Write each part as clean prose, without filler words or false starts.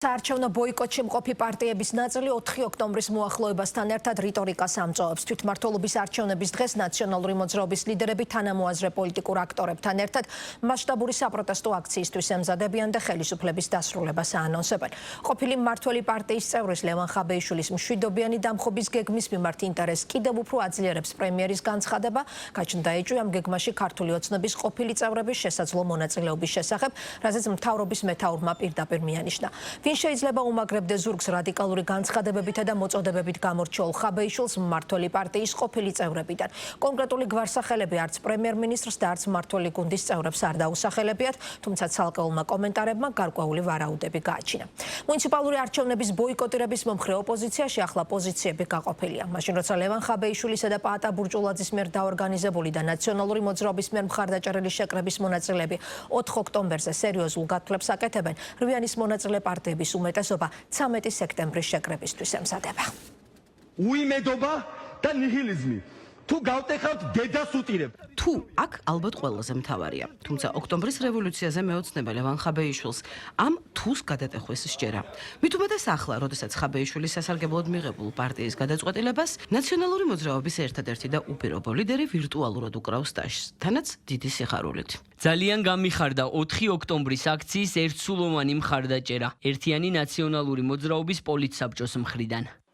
საარჩევნო ბოიკოტში მყოფი პარტიების ნაწილი 4 ოქტომბრის მოახლოებასთან ერთად რიტორიკას ამწოვებს. თვითმმართველობის არჩევნების დღეს ნაციონალური მოძრაობის ლიდერები თანამოაზრე პოლიტიკურ აქტორებთან ერთად მასშტაბური საპროტესტო აქციისთვის ემზადებიან და ხელისუფლების დასრულებას აანონსებენ. ყოფილი მმართველი პარტიის წევრის ლევან ხაბეიშვილის მშვიდობიანი დამხობის გეგმის მიმართ ინტერესს კიდევ უფრო აძლიერებს პრემიერის განცხადება. გაჩნდა ეჭვი ამ გეგმაში ქართული ოცნების ყოფილი წევრების შესაძლო მონაწილეობის შესახებ, რაზეც მთავრობის მეთაურმა პირდაპირ მიანიშნა. ვინ შეიძლება უმაგრებდეს ზურგს რადიკალური განცხადებებითა და მოწოდებებით გამორჩეულ ხაბეიშვილს მმართველი პარტიის ყოფილი წევრებიდან. კონკრეტული გვარსახელები არც პრემიერ-მინისტრს და არც მმართველი გუნდის წევრებს არ დაუსახელებიათ, თუმცა ცალკეულმა კომენტარებმა გარკვეული ვარაუდები გააჩინა. მუნიციპალური არჩევნების ბოიკოტირების მომხრე ოპოზიციაში ახლა პოზიციები გაყოფილია. მაშინ როცა ლევან ხაბეიშვილისა და პაატა ბურჭულაძის მიერ დაორგანიზებული და ნაციონალური მოძრაობის მიერ მხარდაჭერილი შეკრების მონაწილეები 4 ოქტომბერზე სერიოზულ გათვლებს აკეთებენ, რვიანის მონაწილე პარტიების უმეტესობა 13 სექტემბრის შეკრებისთვის ემზადება. უიმედობა და ნიჰილიზმი. თუ გავტეხავთ დედას უტირებ. თუ აქ ალბათ ყველაზე მთავარია. თუმცა ოქტომბრის რევოლუციაზე მეოცნება ლევან ხაბეიშვილს ამ თუს გადატეხვის სჯერა. მით უმეტეს ახლა, როდესაც ხაბეიშვილის სასარგებლოდ მიღებულ პარტიის გადაწყვეტილებას ნაციონალური მოძრაობის ერთადერთი და უპირობო ლიდერი ვირტუალურად უკრავს ტაშს, თანაც დიდი სიხარულით. ძალიან გამიხარდა 4 ოქტომბრის აქციის ერთსულოვანი მხარდაჭერა ერთიანი ნაციონალური მოძრაობის პოლიტსაბჭოს მხრიდან.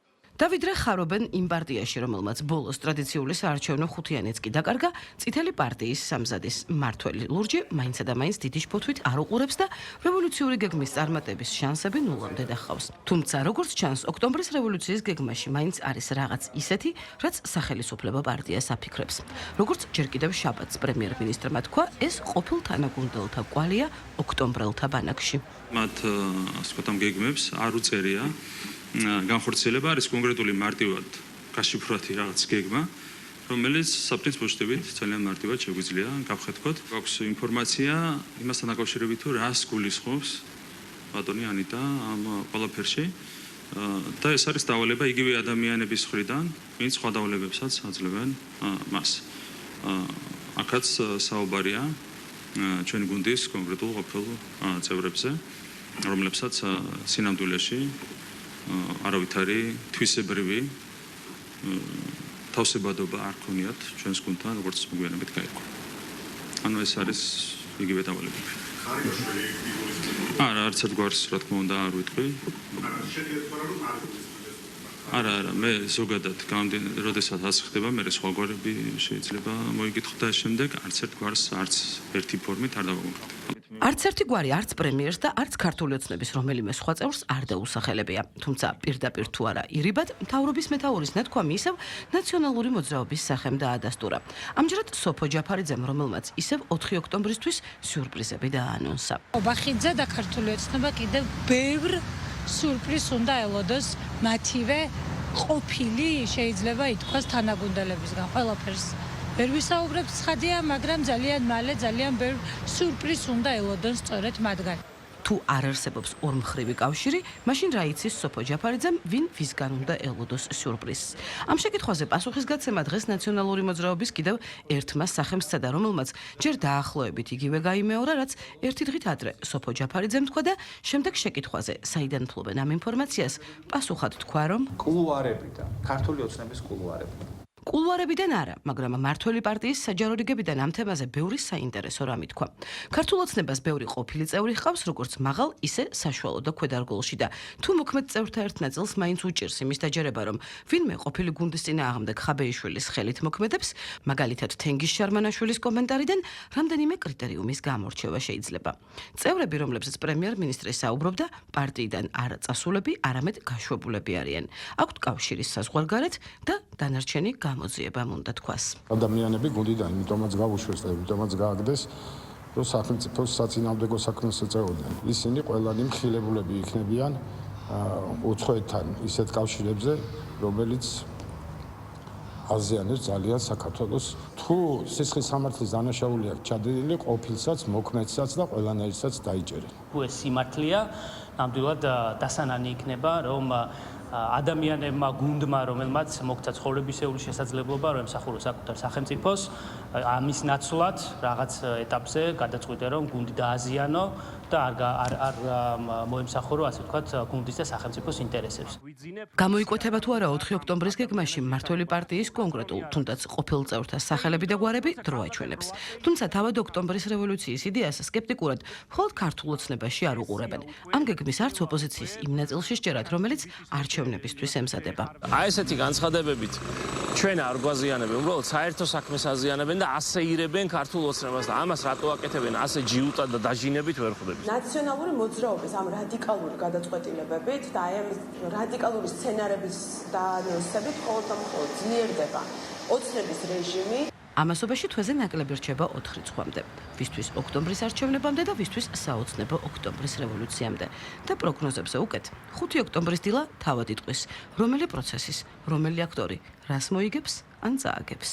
დავიდრე ხარობენ იმ პარტიაში, რომელმაც ბოლოს ტრადიციული საარჩევნო ხუთიანიც კი დაკარგა, წითელი პარტიის სამზადის მმართველი ლურჯი მაინცსა და მაინც დიდი შფოთვით არ უყურებს და რევოლუციური გეგმის წარმატების შანსები ნულამდე დახავს. თუმცა, როგორც ჩანს, ოქტომბრის რევოლუციის გეგმაში მაინც არის რაღაც ისეთი, რაც სახელისუფლებო პარტიას აფიქრებს. როგორც ჯერ კიდევ შაბათს პრემიერ-მინისტრმა თქვა, ეს ყოფილ თანაგუნდელთა კვალია ოქტომბრელთა ბანაკში. მათ ასე ვთქვათ, ამ გეგმებს არ უწერია განხორციელება არის კონკრეტული მარტივად გაშიფროთი რაღაც გეგმა, რომელიც საფრთხის მოშთებით ძალიან მარტივად შეგვიძლია გავხეთქოთ. გვაქვს ინფორმაცია იმასთან დაკავშირებით, თუ რას გულისხმობს ბატონი ანიტა ამ ყველაფერში და ეს არის დავალება იგივე ადამიანების მხრიდან, ვინც სხვა დავალებებსაც აძლევენ მას. აქაც საუბარია ჩვენი გუნდის კონკრეტულ ყოფილ წევრებზე, რომლებსაც სინამდვილეში არავითარი თვისებრივი თავსებადობა არ ქონიათ ჩვენს გუნდთან, როგორც მოგვიანებით გაირკვა. ანუ ეს არის იგივე დავალებები. არა, არც ერთ გვარს რა თქმა უნდა არ ვიტყვი. არა, მე ზოგადად როდესაც ასე ხდება, მე სხვა გვარები შეიძლება მოიგითხოთ და შემდეგ არც ერთ გვარს არც ერთი ფორმით არ დავაკონკრეტებ. არც ერთი გვარი, არც პრემიერს და არც ქართული ოცნების რომელიმე სხვა წევრს არ დაუსახელებია. თუმცა პირდაპირ თუ არა ირიბად, მთავრობის მეთაურის ნათქვამი ისევ ნაციონალური მოძრაობის სახემ დაადასტურა. ამჯერად სოფო ჯაფარიძემ, რომელმაც ისევ 4 ოქტომბრისთვის სიურპრიზები დააანონსა. ობახიძე და ქართული ოცნება კიდევ ბევრ სიურპრიზს უნდა ელოდოს მათივე ყოფილი, შეიძლება ითქვას, თანაგუნდელებისგან ყველაფერს. ვერ ვისაუბრებთ ცხადია, მაგრამ ძალიან მალე ძალიან ბევრ სიურპრიზს უნდა ელოდონ სწორედ მათგან. თუ არ არსებობს ორმხრივი კავშირი, მაშინ რა იცის სოფო ჯაფარიძემ, ვინ ვისგან უნდა ელოდოს სიურპრიზს. ამ შეკითხვაზე პასუხისგაცემა დღეს ნაციონალური მოძრაობის კიდევ ერთმა სახემ სცადა, რომელმაც ჯერ დაახლოებით იგივე გაიმეორა, რაც ერთი დღით ადრე სოფო ჯაფარიძემ თქვა და შემდეგ შეკითხვაზე, საიდან ფლობენ ამ ინფორმაციას, პასუხად თქვა, რომ კულუარებიდან, ქართული ოცნების კულუარებიდან. კულუარებიდან არა, მაგრამ მმართველი პარტიის საჯარო რიგებიდან ამ თემაზე ბევრი საინტერესო რამი თქვა. ქართულ ოცნებას ბევრი ყოფილი წევრი ჰყავს, როგორც მაღალ, ისე საშუალო და ქვედარგოლში და თუ მოქმედ წევრთა ერთ ნაწილს მაინც უჭირს იმის დაჯერება, რომ ვინმე ყოფილი გუნდის წინააღმდეგ ხაბეიშვილის ხელით მოქმედებს, მაგალითად თენგიზ შარმანაშვილის კომენტარიდან რამდენიმე კრიტერიუმის გამორჩევა შეიძლება. წევრები, რომლებსაც პრემიერ-მინისტრი საუბრობდა, პარტიიდან არ წასულები, არამედ გაშვებულები არიან. აქვთ კავშირის საზღვარგარეთ და დანარჩენი გამოძიებამ უნდა თქვას. ადამიანები გუნდიდან იმიტომაც გავუშვეს და იმიტომაც გააგდეს, რომ სახელმწიფოს საწინააღმდეგო საქმეს ეწეოდნენ. ისინი ყველანი მხილებულები იქნებიან უცხოეთთან ისეთ კავშირებზე, რომელიც აზიანებს ძალიან საქართველოს. თუ სისხლის სამართლის დანაშაული აქვს ჩადენილი, ყოფილსაც, მოქმედსაც და ყველანაირსაც დაიჭერენ. თუ ეს სიმართლეა, ნამდვილად დასანანი იქნება, რომ ადამიანებმა გუნდმა, რომელმაც მოგვცა ცხოვრებისეული შესაძლებლობა, რომ ემსახუროს საკუთარ სახელმწიფოს, ამის ნაცვლად რაღაც ეტაპზე გადაწყვიტე, რომ გუნდი დააზიანო და არ მოემსახურო, ასე ვთქვათ, გუნდის და სახელმწიფოს ინტერესებს. გამოიკვეთება თუ არა 4 ოქტომბრის გეგმაში მმართველი პარტიის კონკრეტულ, თუნდაც ყოფილ წევრთა სახელები და გვარები დრო აჩვენებს. თუმცა თავად ოქტომბრის რევოლუციის იდეას სკეპტიკურად მხოლოდ ქართულ ოცნებაში არ უყურებენ. ამ გეგმის არც ოპოზიციის იმ ნაწილში სჯერათ, რომელიც არჩევნებისთვის ემზადება. აი ესეთი განცხადებებით ჩვენ არ გვაზიანებენ, უბრალოდ საერთო საქმეს აზიანებენ და ასეირებენ ქართულ ოცნებას და ამას რატო აკეთებენ ასე ჯიუტად და დაჟინებით ვერ ხვდები. ნაციონალური მოძრაობის ამ რადიკალური გადაწყვეტილებებით და აი ამ რადიკალური სცენარების დაანონსებით მხოლოდ ძლიერდება ოცნების რეჟიმი. ამასობაში თვეზე ნაკლები რჩება 4 რიცხვამდე. ვისთვის ოქტომბრის არჩევნებამდე და ვისთვის საოცნებო ოქტომბრის რევოლუციამდე. და პროგნოზებზე უკეთ 5 ოქტომბრის დილა თავად იტყვის, რომელი პროცესის, რომელი აქტორი რას მოიგებს ან წააგებს.